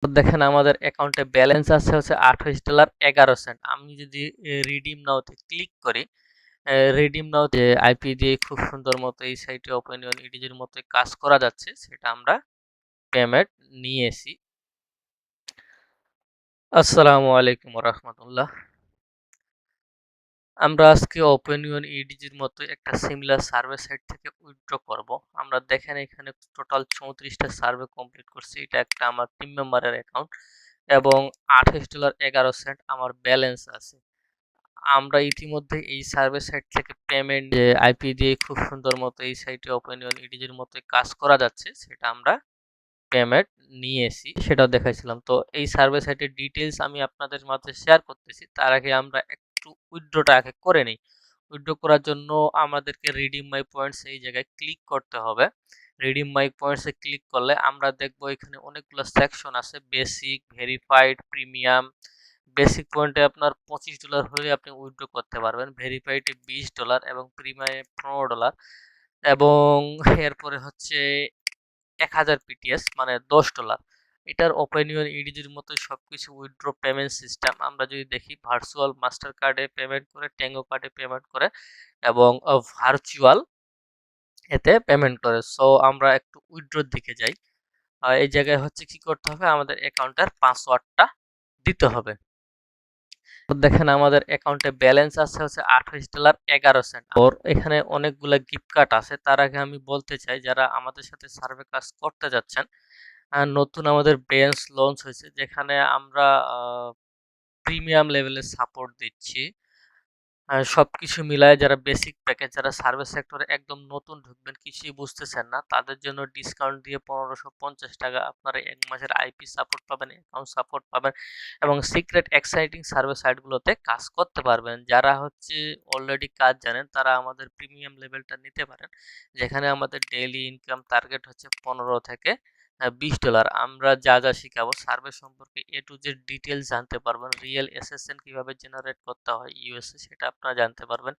দেখেন আমাদের অ্যাকাউন্টে ব্যালেন্স আছে হচ্ছে $28.11। আমি যদি রিডিম নাওতে ক্লিক করি, রিডিম নাও যে আইপি দিয়ে খুব সুন্দর মতো এই সাইটে ওপেনিয়ন ইডিজির মতো কাজ করা যাচ্ছে, সেটা আমরা পেমেন্ট নিয়েছি। আসসালামু আলাইকুম রহমতুল্লাহ। আমরা আজকে ওপেনিয়ন ইডিজির মতো একটা সিমিলার সার্ভে সাইট থেকে উইথড্র করব। আমরা দেখেন এখানে টোটাল 34টা সার্ভে কমপ্লিট করছি। এটা একটা আমার টিম মেম্বারের অ্যাকাউন্ট এবং $28.11 আমার ব্যালেন্স আছে। আমরা ইতিমধ্যে এই সার্ভে সাইট থেকে পেমেন্ট যে আইপি দিয়ে খুব সুন্দর মতো এই সাইটে ওপেনিয়ন ইডিজির মতো কাজ করা যাচ্ছে, সেটা আমরা পেমেন্ট নিয়েছি, সেটাও দেখাইছিলাম। তো এই সার্ভে সাইটের ডিটেইলস আমি আপনাদের মাঝে শেয়ার করতেছি। তার আগে আমরা একটু উইথড্রটা আগে করে নিই। উইথড্র করার জন্য আমাদেরকে রিডিম মাই পয়েন্টস এই জায়গায় ক্লিক করতে হবে। রিডিম মাই পয়েন্টসে ক্লিক করলে আমরা দেখব এখানে অনেকগুলো সেকশন আছে, বেসিক, ভেরিফাইড, প্রিমিয়াম। বেসিক পয়েন্টে আপনার $25 হলে আপনি উইথড্র করতে পারবেন, ভেরিফাইডে $20 এবং প্রিমিয়ামে $15 এবং এরপরে হচ্ছে 1000 পিটিএস মানে $10। এটার ওপেনিয়ন ইডিজির মতো সবকিছু উইথড্র পেমেন্ট সিস্টেম। আমরা যদি দেখি ভার্চুয়াল মাস্টার কার্ডে পেমেন্ট করে, ট্যাঙ্গো কার্ডে পেমেন্ট করে এবং ভার্চুয়াল এতে পেমেন্ট করে। সো আমরা একটু উইথড্রর দিকে যাই। এই জায়গায় হচ্ছে কি করতে হবে, আমাদের অ্যাকাউন্টের পাসওয়ার্ডটা দিতে হবে। দেখেন আমাদের অ্যাকাউন্টে ব্যালেন্স আছে হচ্ছে $28.11। ওর এখানে অনেকগুলো গিফট কার্ড আছে। তার আগে আমি বলতে চাই, যারা আমাদের সাথে সার্ভে কাজ করতে যাচ্ছেন, নতুন আমাদের বেঞ্চ লঞ্চ হয়েছে, যেখানে আমরা প্রিমিয়াম লেভেলের সাপোর্ট দিচ্ছি। সবকিছু মিলায় যারা বেসিক প্যাকেজ, যারা সার্ভিস সেক্টরে একদম নতুন ঢুকবেন, কিছুই বুঝতেছেন না, তাদের জন্য ডিসকাউন্ট দিয়ে $1550 আপনারা 1 মাসের আইপি সাপোর্ট পাবেন, অ্যাকাউন্ট সাপোর্ট পাবেন এবং সিক্রেট এক্সাইটিং সার্ভিস সাইটগুলোতে কাজ করতে পারবেন। যারা হচ্ছে অলরেডি কাজ জানেন, তারা আমাদের প্রিমিয়াম লেভেলটা নিতে পারেন, যেখানে আমাদের ডেইলি ইনকাম টার্গেট হচ্ছে 15 থেকে $20। আমরা যা যা শিখাবো সার্ভে সম্পর্কে এ টু জেড ডিটেলস জানতে পারবেন। রিয়েল এসএসএন কিভাবে জেনারেট করতে হয় ইউএসএ, সেটা আপনারা জানতে পারবেন।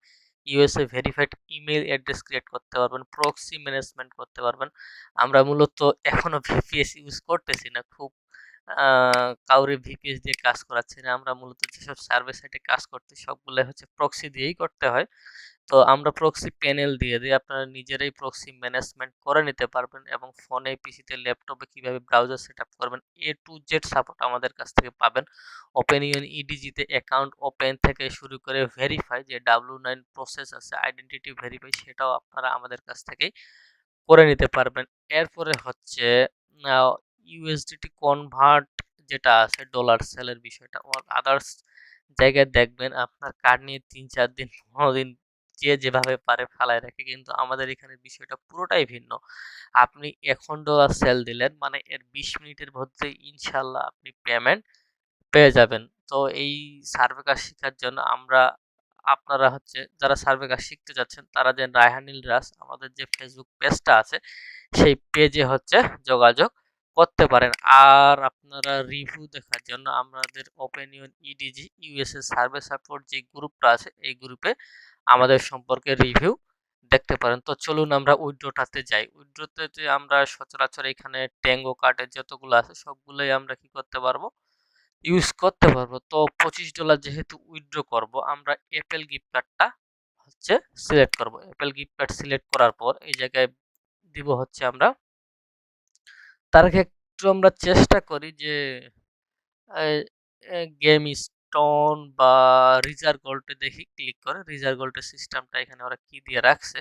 USA verified email address create করতে পারবেন, প্রক্সি ম্যানেজমেন্ট করতে পারবেন। আমরা মূলত এখনো ভিপিএস ইউজ করতেছি না, খুব কাউরে ভিপিএস দিয়ে কাজ করাচ্ছি না। আমরা মূলত যেসব সার্ভে সাইটে কাজ করতে, সবগুলো হচ্ছে প্রক্সি দিয়েই করতে হয়। তো আমরা প্রক্সি প্যানেল দিয়ে দিই, আপনারা নিজেরাই প্রক্সি ম্যানেজমেন্ট করে নিতে পারবেন এবং ফোনে, পিসিতে, ল্যাপটপে কিভাবে ব্রাউজার সেটআপ করবেন এ টু জেড সাপোর্ট আমাদের কাছ থেকে পাবেন। ওপেনিয়ন ইডিজিতে অ্যাকাউন্ট ওপেন থেকে শুরু করে ভেরিফাই, যে W9 প্রসেস আছে আইডেন্টিটি ভেরিফাই, সেটাও আপনারা আমাদের কাছ থেকেই করে নিতে পারবেন। এরপরে হচ্ছে ইউএসডিটি কনভার্ট যেটা আছে, ডলার সেলের বিষয়টা, আদার্স জায়গায় দেখবেন আপনার কার্ড নিয়ে 3-4 দিন 15 দিন যে যেভাবে পারে ফালায় রাখে, কিন্তু আমাদের এখানে বিষয়টা পুরোটাই ভিন্ন। আপনি এখন ডলার সেল দিলেন মানে এর 20 মিনিটের মধ্যে ইনশাল্লাহ আপনি পেমেন্ট পেয়ে যাবেন। তো এই সার্ভে কাজ শেখার জন্য আপনারা হচ্ছে যারা সার্ভে কাজ শিখতে যাচ্ছেন, তারা যে রায়হানুল রাজ আমাদের যে ফেসবুক পেজটা আছে, সেই পেজে হচ্ছে যোগাযোগ করতে পারেন। আর আপনারা রিভিউ দেখার জন্য আমাদের ওপেনিয়ন ইডিজি ইউএসএ সার্ভে সাপোর্ট যে গ্রুপটা আছে, এই গ্রুপে আমাদের সম্পর্কে রিভিউ দেখতে পারেন। তো চলুন আমরা উইথড্রটাতে যাই। উইথড্রতে যে আমরা সচরাচর এখানে ট্যাঙ্গো কার্ডের যতগুলো আছে সবগুলোই আমরা কি করতে পারবো, ইউজ করতে পারবো। তো $25 যেহেতু উইথড্র করব, আমরা অ্যাপেল গিফট কার্ডটা হচ্ছে সিলেক্ট করব। অ্যাপেল গিফট কার্ড সিলেক্ট করার পর এই জায়গায় দিব হচ্ছে আমরা, তার আগে একটু আমরা চেষ্টা করি যে গেম স্টোন বা রিজার্ভ গোল্ডে দেখি, ক্লিক করে রিজার্ভ গোল্ডের সিস্টেমটা এখানে ওরা কি দিয়ে রাখছে।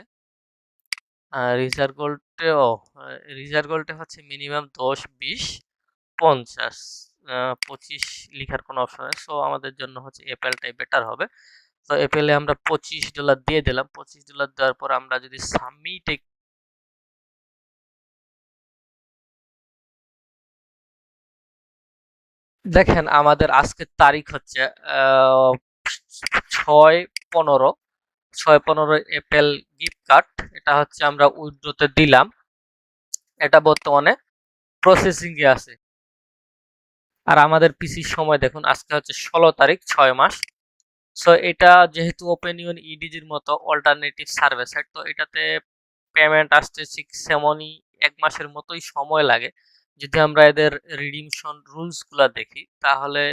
রিজার্ভ গোল্ডেও রিজার্ভ গোল্ডে হচ্ছে মিনিমাম 10, 20, 50, 25 লিখার কোনো অপশন নেই। সো আমাদের জন্য হচ্ছে অ্যাপেলটাই বেটার হবে। তো অ্যাপেলে আমরা $25 দিয়ে দিলাম। $25 দেওয়ার পর আমরা যদি সাবমিটে দেখেন, আমাদের আজকের তারিখ হচ্ছে 6/15। 6/15 অ্যাপেল গিফট কার্ড, এটা হচ্ছে আমরা উইথড্রতে দিলাম। এটা বর্তমানে প্রসেসিং এ আছে। আর আমাদের পিসির সময় দেখুন, আজকে হচ্ছে 16 তারিখ, 6 মাস। সো এটা যেহেতু ওপেনিয়ন ইডিজির মতো অল্টারনেটিভ সার্ভিস সাইট, তো এটাতে পেমেন্ট আসতে ঠিক সেমনই 1 মাসের মতোই সময় লাগে। যদি আমরা এদের রিডিমশন রুলসগুলা দেখি তাহলে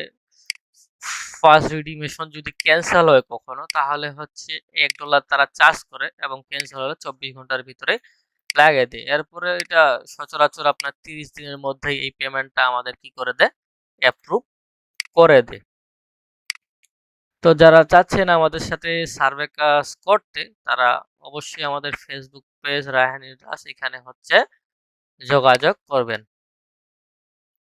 ফার্স্ট রিডিমেশন যদি ক্যান্সেল হয় কখনো তাহলে হচ্ছে $1 তারা চার্জ করে এবং ক্যান্সেল হলে 24 ঘন্টার ভিতরে লাগিয়ে দেয়। এরপরে এটা সচরাচর আপনার 30 দিনের মধ্যেই এই পেমেন্টটা আমাদের কি করে দেয়, অ্যাপ্রুভ করে দেয়। তো যারা চাচ্ছেন আমাদের সাথে সার্ভে কাজ করতে তারা অবশ্যই আমাদের ফেসবুক পেজ রায়হান ইজাজ এখানে হচ্ছে যোগাযোগ করবেন।